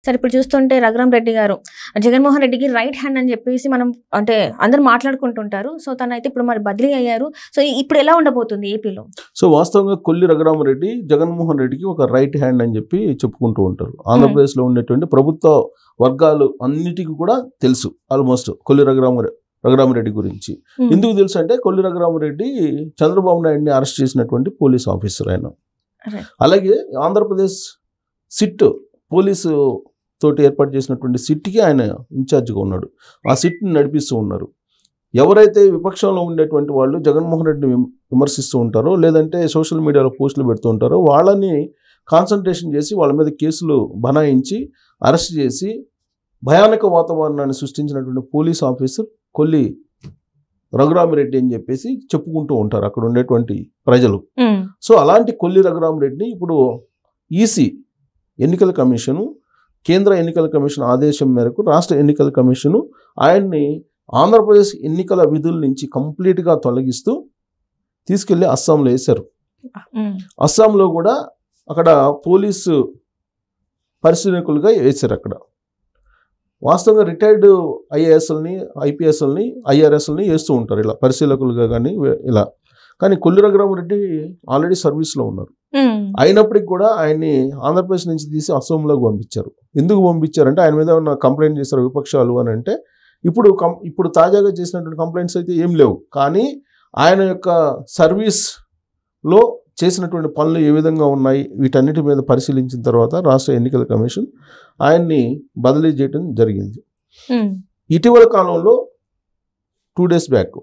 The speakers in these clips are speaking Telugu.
సరే ఇప్పుడు చూస్తుంటే రఘురామ్ రెడ్డి గారు జగన్మోహన్ రెడ్డికి రైట్ హ్యాండ్ అని చెప్పేసి మనం అంటే అందరూ మాట్లాడుకుంటుంటారు. సో తనైతే ఇప్పుడు మరి బదిలీ అయ్యారు. సో ఇప్పుడు ఎలా ఉండబోతుంది ఏపీలో? సో వాస్తవంగా కొల్లి రఘురామరెడ్డి జగన్మోహన్ రెడ్డికి ఒక రైట్ హ్యాండ్ అని చెప్పి చెప్పుకుంటూ ఉంటారు. ఆంధ్రప్రదేశ్లో ఉండేటువంటి ప్రభుత్వ వర్గాలు అన్నిటికీ కూడా తెలుసు ఆల్మోస్ట్ కొల్లి రఘురామరెడ్డి గురించి. ఎందుకు తెలుసు అంటే కొల్లి రఘురామరెడ్డి చంద్రబాబు నాయుడిని అరెస్ట్ చేసినటువంటి పోలీస్ ఆఫీసర్ ఆయన. అలాగే ఆంధ్రప్రదేశ్ సిట్ పోలీసు తోటి ఏర్పాటు చేసినటువంటి సిట్కి ఆయన ఇన్ఛార్జిగా ఉన్నాడు. ఆ సిట్ని నడిపిస్తూ ఉన్నారు. ఎవరైతే విపక్షంలో ఉండేటువంటి వాళ్ళు జగన్మోహన్ రెడ్డిని విమర్శిస్తూ ఉంటారో లేదంటే సోషల్ మీడియాలో పోస్టులు పెడుతూ ఉంటారో వాళ్ళని కాన్సన్ట్రేషన్ చేసి వాళ్ళ మీద కేసులు బనాయించి అరెస్ట్ చేసి భయానక వాతావరణాన్ని సృష్టించినటువంటి పోలీస్ ఆఫీసర్ కొల్లి రఘురామరెడ్డి అని చెప్పేసి చెప్పుకుంటూ ఉంటారు అక్కడ ఉండేటువంటి ప్రజలు. సో అలాంటి కొల్లి రఘురామరెడ్డిని ఇప్పుడు ఈసీ ఎన్నికల కమిషను, కేంద్ర ఎన్నికల కమిషన్ ఆదేశం మేరకు రాష్ట్ర ఎన్నికల కమిషను ఆయన్ని ఆంధ్రప్రదేశ్ ఎన్నికల విధుల నుంచి కంప్లీట్గా తొలగిస్తూ తీసుకెళ్లి అస్సాంలో వేశారు. అస్సాంలో కూడా అక్కడ పోలీసు పరిశీలకులుగా వేశారు. అక్కడ వాస్తవంగా రిటైర్డ్ ఐఏఎస్ఎల్ని, ఐపీఎస్ఎల్ని, ఐఆర్ఎస్ఎల్ని వేస్తూ ఉంటారు ఇలా పరిశీలకులుగా కానీ ఇలా. కానీ కొల్లి రఘురామరెడ్డి ఆల్రెడీ సర్వీస్లో ఉన్నారు. అయినప్పటికీ కూడా ఆయన్ని ఆంధ్రప్రదేశ్ నుంచి తీసి అస్సాంలోకి పంపించారు. ఎందుకు పంపించారంటే ఆయన మీద ఉన్న కంప్లైంట్ చేశారు విపక్షాలు అని అంటే ఇప్పుడు తాజాగా చేసినటువంటి కంప్లైంట్స్ అయితే ఏం లేవు. కానీ ఆయన యొక్క సర్వీస్లో చేసినటువంటి పనులు ఏ విధంగా ఉన్నాయి వీటన్నిటి మీద పరిశీలించిన తర్వాత రాష్ట్ర ఎన్నికల కమిషన్ ఆయన్ని బదిలీ చేయడం జరిగింది. ఇటీవల కాలంలో 2 days బ్యాక్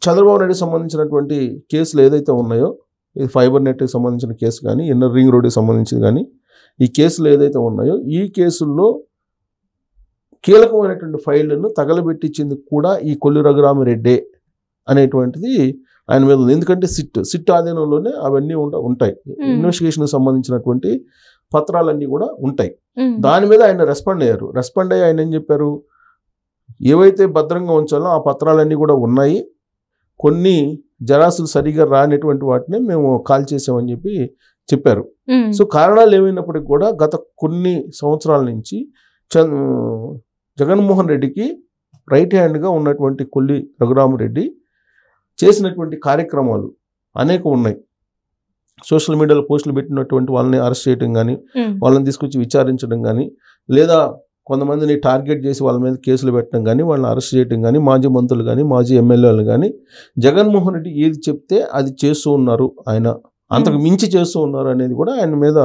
చంద్రబాబు నాయుడుకి సంబంధించినటువంటి కేసులు ఏదైతే ఉన్నాయో, ఇది ఫైబర్ నెట్కి సంబంధించిన కేసు కానీ ఇన్నర్ రింగ్ రోడ్కి సంబంధించింది కానీ ఈ కేసులు ఏదైతే ఉన్నాయో ఈ కేసుల్లో కీలకమైనటువంటి ఫైళ్లను తగలబెట్టించింది కూడా ఈ కొల్లి రఘురామరెడ్డే అనేటువంటిది ఆయన మీద ఉంది. ఎందుకంటే సిట్ ఆధీనంలోనే అవన్నీ ఉంటాయి. ఇన్వెస్టిగేషన్కి సంబంధించినటువంటి పత్రాలన్నీ కూడా ఉంటాయి. దాని మీద ఆయన రెస్పాండ్ అయ్యి ఆయన ఏం చెప్పారు, ఏవైతే భద్రంగా ఉంచాలో ఆ పత్రాలన్నీ కూడా ఉన్నాయి, కొన్ని జరాసులు సరిగా రానిటువంటి వాటిని మేము కాల్ చేసామని చెప్పారు. సో కారణాలు ఏమైనప్పటికీ కూడా గత కొన్ని సంవత్సరాల నుంచి జగన్మోహన్ రెడ్డికి రైట్ హ్యాండ్గా ఉన్నటువంటి కొల్లి రఘురామరెడ్డి చేసినటువంటి కార్యక్రమాలు అనేక ఉన్నాయి. సోషల్ మీడియాలో పోస్టులు పెట్టినటువంటి వాళ్ళని అరెస్ట్ చేయడం కానీ, వాళ్ళని తీసుకొచ్చి విచారించడం కానీ, లేదా కొంతమందిని టార్గెట్ చేసి వాళ్ళ మీద కేసులు పెట్టడం కానీ, వాళ్ళని అరెస్ట్ చేయడం కానీ, మాజీ మంత్రులు కానీ, మాజీ ఎమ్మెల్యేలు కానీ జగన్మోహన్ రెడ్డి ఏది చెప్తే అది చేస్తూ ఉన్నారు, ఆయన అంతకు మించి చేస్తూ ఉన్నారు అనేది కూడా ఆయన మీద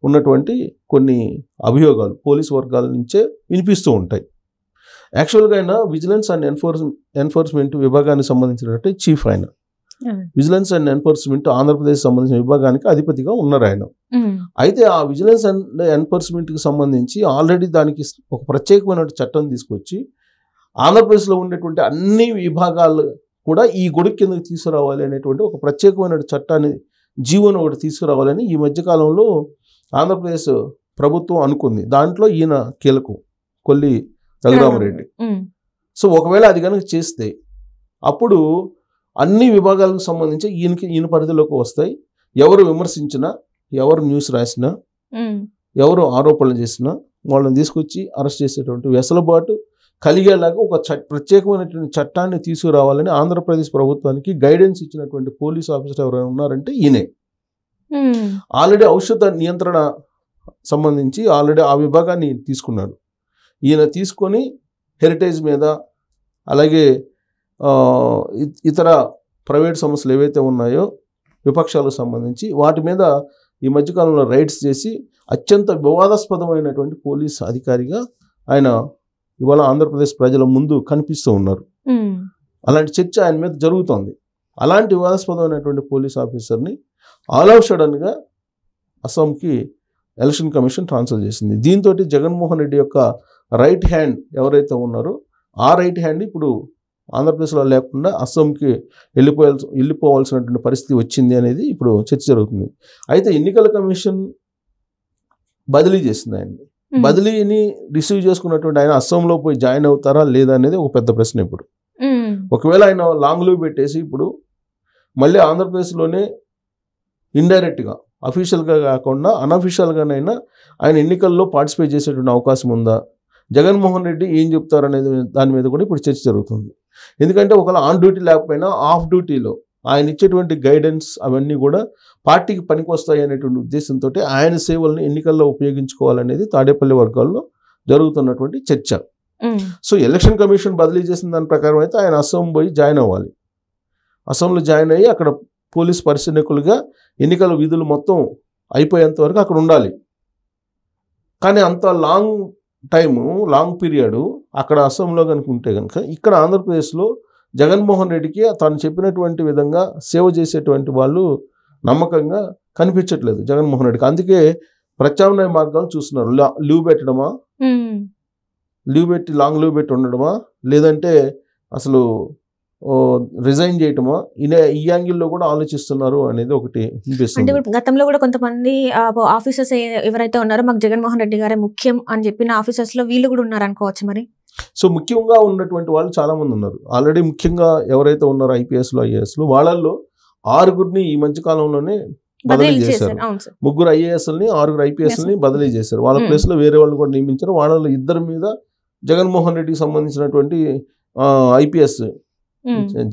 ఉన్నటువంటి కొన్ని అభియోగాలు పోలీసు వర్గాల నుంచే వినిపిస్తూ ఉంటాయి. యాక్చువల్గా ఆయన విజిలెన్స్ అండ్ ఎన్ఫోర్స్మెంట్ విభాగానికి సంబంధించినటువంటి చీఫ్. ఆయన విజిలెన్స్ అండ్ ఎన్ఫోర్స్మెంట్ ఆంధ్రప్రదేశ్ సంబంధించిన విభాగానికి అధిపతిగా ఉన్నారు ఆయన. అయితే ఆ విజిలెన్స్ అండ్ ఎన్ఫోర్స్మెంట్కి సంబంధించి ఆల్రెడీ దానికి ఒక ప్రత్యేకమైన చట్టం తీసుకొచ్చి ఆంధ్రప్రదేశ్లో ఉండేటువంటి అన్ని విభాగాలు కూడా ఈ గొడుగు కిందకి తీసుకురావాలి అనేటువంటి ఒక ప్రత్యేకమైన చట్టాన్ని, జీవోను ఒకటి తీసుకురావాలని ఈ మధ్యకాలంలో ఆంధ్రప్రదేశ్ ప్రభుత్వం అనుకుంది. దాంట్లో ఈయన కీలకం కొల్లి రఘురామరెడ్డి. సో ఒకవేళ అది కనుక చేస్తే అప్పుడు అన్ని విభాగాలకు సంబంధించి ఈయన పరిధిలోకి వస్తాయి. ఎవరు విమర్శించినా, ఎవరు న్యూస్ రాసినా, ఎవరు ఆరోపణలు చేసినా వాళ్ళని తీసుకొచ్చి అరెస్ట్ చేసేటువంటి వెసులుబాటు కలిగేలాగా ఒక ప్రత్యేకమైనటువంటి చట్టాన్ని తీసుకురావాలని ఆంధ్రప్రదేశ్ ప్రభుత్వానికి గైడెన్స్ ఇచ్చినటువంటి పోలీస్ ఆఫీసర్ ఎవరైనా ఉన్నారంటే ఈయనే. ఆల్రెడీ ఔషధ నియంత్రణ సంబంధించి ఆల్రెడీ ఆ విభాగాన్ని తీసుకున్నాడు. ఈయన తీసుకొని హెరిటేజ్ మీద, అలాగే ఇతర ప్రైవేట్ సంస్థలు ఏవైతే ఉన్నాయో విపక్షాలకు సంబంధించి వాటి మీద ఈ మధ్యకాలంలో రైడ్స్ చేసి అత్యంత వివాదాస్పదమైనటువంటి పోలీస్ అధికారిగా ఆయన ఇవాళ ఆంధ్రప్రదేశ్ ప్రజల ముందు కనిపిస్తూ ఉన్నారు. అలాంటి చర్చ ఆయన మీద జరుగుతోంది. అలాంటి వివాదాస్పదమైనటువంటి పోలీస్ ఆఫీసర్ని ఆల్ ఆఫ్ సడన్గా అస్సాంకి ఎలక్షన్ కమిషన్ ట్రాన్స్ఫర్ చేసింది. దీంతో జగన్మోహన్ రెడ్డి యొక్క రైట్ హ్యాండ్ ఎవరైతే ఉన్నారో ఆ రైట్ హ్యాండ్ ఇప్పుడు ఆంధ్రప్రదేశ్లో లేకుండా అస్సాంకి వెళ్ళిపోవాల్సినటువంటి పరిస్థితి వచ్చింది అనేది ఇప్పుడు చర్చ జరుగుతుంది. అయితే ఎన్నికల కమిషన్ బదిలీ చేసింది ఆయన్ని. బదిలీని రిసీవ్ చేసుకున్నటువంటి ఆయన అస్సాంలో పోయి జాయిన్ అవుతారా లేదా అనేది ఒక పెద్ద ప్రశ్న. ఇప్పుడు ఒకవేళ ఆయన లాంగ్ లీవ్ పెట్టేసి ఇప్పుడు మళ్ళీ ఆంధ్రప్రదేశ్లోనే ఇండైరెక్ట్గా అఫీషియల్గా కాకుండా అన్అఫీషియల్గానైనా ఆయన ఎన్నికల్లో పార్టిసిపేట్ చేసేటువంటి అవకాశం ఉందా, జగన్మోహన్ రెడ్డి ఏం చెప్తారు అనేది దాని మీద కూడా ఇప్పుడు చర్చ జరుగుతుంది. ఎందుకంటే ఒకవేళ ఆన్ డ్యూటీ లేకపోయినా ఆఫ్ డ్యూటీలో ఆయన ఇచ్చేటువంటి గైడెన్స్ అవన్నీ కూడా పార్టీకి పనికొస్తాయి అనేటువంటి ఉద్దేశంతో ఆయన సేవల్ని ఎన్నికల్లో ఉపయోగించుకోవాలనేది తాడేపల్లి వర్గాల్లో జరుగుతున్నటువంటి చర్చ. సో ఎలక్షన్ కమిషన్ బదిలీ చేసిన దాని ప్రకారం అయితే ఆయన అస్సాం పోయి జాయిన్ అవ్వాలి. అస్సాంలో జాయిన్ అయ్యి అక్కడ పోలీస్ పరిశీలకులుగా ఎన్నికల విధులు మొత్తం అయిపోయేంత వరకు అక్కడ ఉండాలి. కానీ అంత లాంగ్ పీరియడ్ అక్కడ అస్సాంలో కనుక ఉంటే కనుక ఇక్కడ ఆంధ్రప్రదేశ్లో జగన్మోహన్ రెడ్డికి తాను చెప్పినటువంటి విధంగా సేవ చేసేటువంటి వాళ్ళు నమ్మకంగా కనిపించట్లేదు జగన్మోహన్ రెడ్డికి. అందుకే ప్రత్యామ్నాయ మార్గాలు చూస్తున్నారు. లీవ్ పెట్టడమా, లాంగ్ లీవ్ పెట్టి ఉండడమా, లేదంటే అసలు రిజైన్ చేయటమా, ఈ యాంగిల్లో కూడా ఆలోచిస్తున్నారు అనేది ఒకటి అనిపిస్తుంది. అంటే గతంలో కూడా కొంతమంది ఆఫీసర్స్ ఎవరైతే ఉన్నారో మాకు జగన్మోహన్ రెడ్డి గారే ముఖ్యం అని చెప్పిన ఆఫీసర్స్ లో వీళ్ళు కూడా ఉన్నారు అనుకోవచ్చు మరి. సో ముఖ్యంగా ఉన్నటువంటి వాళ్ళు చాలా మంది ఉన్నారు. ఆల్రెడీ ముఖ్యంగా ఎవరైతే ఉన్నారో ఐపీఎస్లు ఐఏఎస్లు వాళ్ళల్లో 6గురిని ఈ మధ్య కాలంలోనే బదిలీ చేశారు. 3 ఐఏఎస్ని 6 ఐపీఎస్ని బదిలీ చేశారు. వాళ్ళ ప్లేస్ లో వేరే వాళ్ళు కూడా నియమించారు. వాళ్ళలో 2 మీద జగన్మోహన్ రెడ్డికి సంబంధించినటువంటి ఐపీఎస్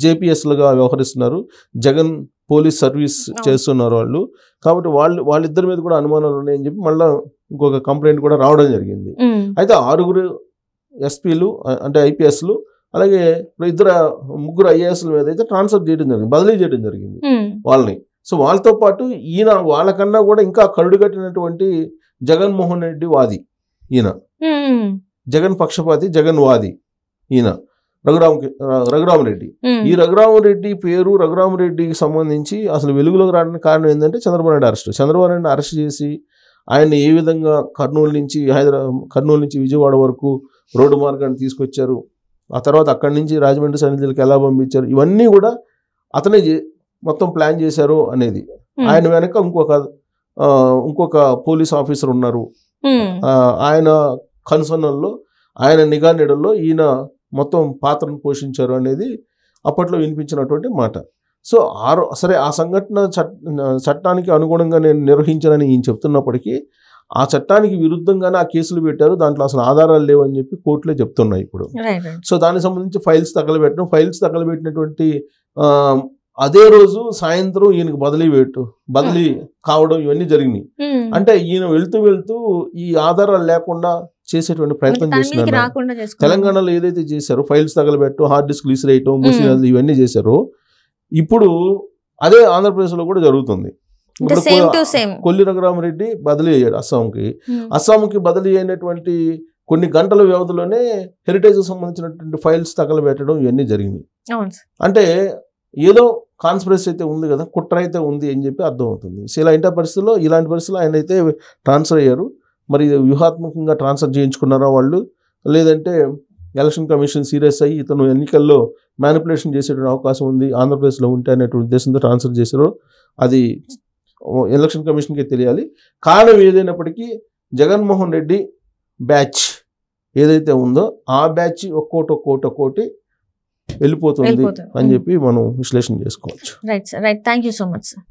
జేపీఎస్లుగా వ్యవహరిస్తున్నారు. జగన్ పోలీస్ సర్వీస్ చేస్తున్నారు వాళ్ళు. కాబట్టి వాళ్ళిద్దరి మీద కూడా అనుమానాలు ఉన్నాయని చెప్పి మళ్ళీ ఇంకొక కంప్లైంట్ కూడా రావడం జరిగింది. అయితే 6 ఎస్పీలు అంటే ఐపీఎస్లు అలాగే 3 ఐఏఎస్ల మీద అయితే ట్రాన్స్ఫర్ చేయడం జరిగింది, బదిలీ చేయడం జరిగింది వాళ్ళని. సో వాళ్ళతో పాటు ఈయన వాళ్ళకన్నా కూడా ఇంకా కరుడు కట్టినటువంటి జగన్మోహన్ రెడ్డి వాది ఈయన, జగన్ పక్షపాతి, జగన్ వాది ఈయన రఘురామరెడ్డి. ఈ రఘురామరెడ్డి పేరు రఘురామరెడ్డికి సంబంధించి అసలు వెలుగులోకి రావడానికి కారణం ఏంటంటే చంద్రబాబు నాయుడు అరెస్ట్ చేసి ఆయన్ని ఏ విధంగా కర్నూలు నుంచి విజయవాడ వరకు రోడ్డు మార్గాన్ని తీసుకొచ్చారు, ఆ తర్వాత అక్కడి నుంచి రాజమండ్రి సన్నిధికి ఎలా పంపించారు, ఇవన్నీ కూడా అతనే మొత్తం ప్లాన్ చేశారు అనేది. ఆయన వెనక ఇంకొక పోలీస్ ఆఫీసర్ ఉన్నారు. ఆయన కన్సర్న్లో ఆయన నిఘా నీడల్లో ఈయన మొత్తం పాత్రను పోషించారు అనేది అప్పట్లో వినిపించినటువంటి మాట. సో సరే ఆ సంఘటన చట్టానికి అనుగుణంగా నేను నిర్వహించానని ఈయన చెప్తున్నప్పటికీ ఆ చట్టానికి విరుద్ధంగానే ఆ కేసులు పెట్టారు, దాంట్లో అసలు ఆధారాలు లేవని చెప్పి కోర్టులే చెప్తున్నాయి ఇప్పుడు. సో దానికి సంబంధించి ఫైల్స్ తగలబెట్టినటువంటి అదే రోజు సాయంత్రం ఈయనకు బదిలీ కావడం ఇవన్నీ జరిగినాయి. అంటే ఈయన వెళ్తూ ఈ ఆధారాలు లేకుండా చేసేటువంటి ప్రయత్నం చేస్తున్నారు. తెలంగాణలో ఏదైతే చేశారో ఫైల్స్ తగలబెట్టు, హార్డ్ డిస్క్ లీసిరేయటం, మూసివేయడం ఇవన్నీ చేశారో ఇప్పుడు అదే ఆంధ్రప్రదేశ్లో కూడా జరుగుతుంది. కొల్లి రఘురామరెడ్డి బదిలీ అయ్యాడు అస్సాంకి బదిలీ అయినటువంటి కొన్ని గంటల వ్యవధిలోనే హెరిటేజ్ సంబంధించినటువంటి ఫైల్స్ తగలబెట్టడం ఇవన్నీ జరిగినాయి. అంటే ఏదో కాన్స్పిరసీ అయితే ఉంది కదా, కుట్ర అయితే ఉంది అని చెప్పి అర్థమవుతుంది. సో ఇలాంటి పరిస్థితుల్లో ఆయన అయితే ట్రాన్స్ఫర్ అయ్యారు. మరి వ్యూహాత్మకంగా ట్రాన్స్ఫర్ చేయించుకున్నారా వాళ్ళు, లేదంటే ఎలక్షన్ కమిషన్ సీరియస్ అయ్యి ఇతను ఎన్నికల్లో మ్యానిపులేషన్ చేసేటువంటి అవకాశం ఉంది ఆంధ్రప్రదేశ్లో ఉంటే అనేటువంటి ఉద్దేశంతో ట్రాన్స్ఫర్ చేశారో అది ఎలక్షన్ కమిషన్కే తెలియాలి. కారణం ఏదైనప్పటికీ జగన్మోహన్ రెడ్డి బ్యాచ్ ఏదైతే ఉందో ఆ బ్యాచ్ ఒక్కోటి వెళ్ళిపోతుంది అని చెప్పి మనం విశ్లేషణ చేసుకోవచ్చు. Right sir, right. Thank you so much sir.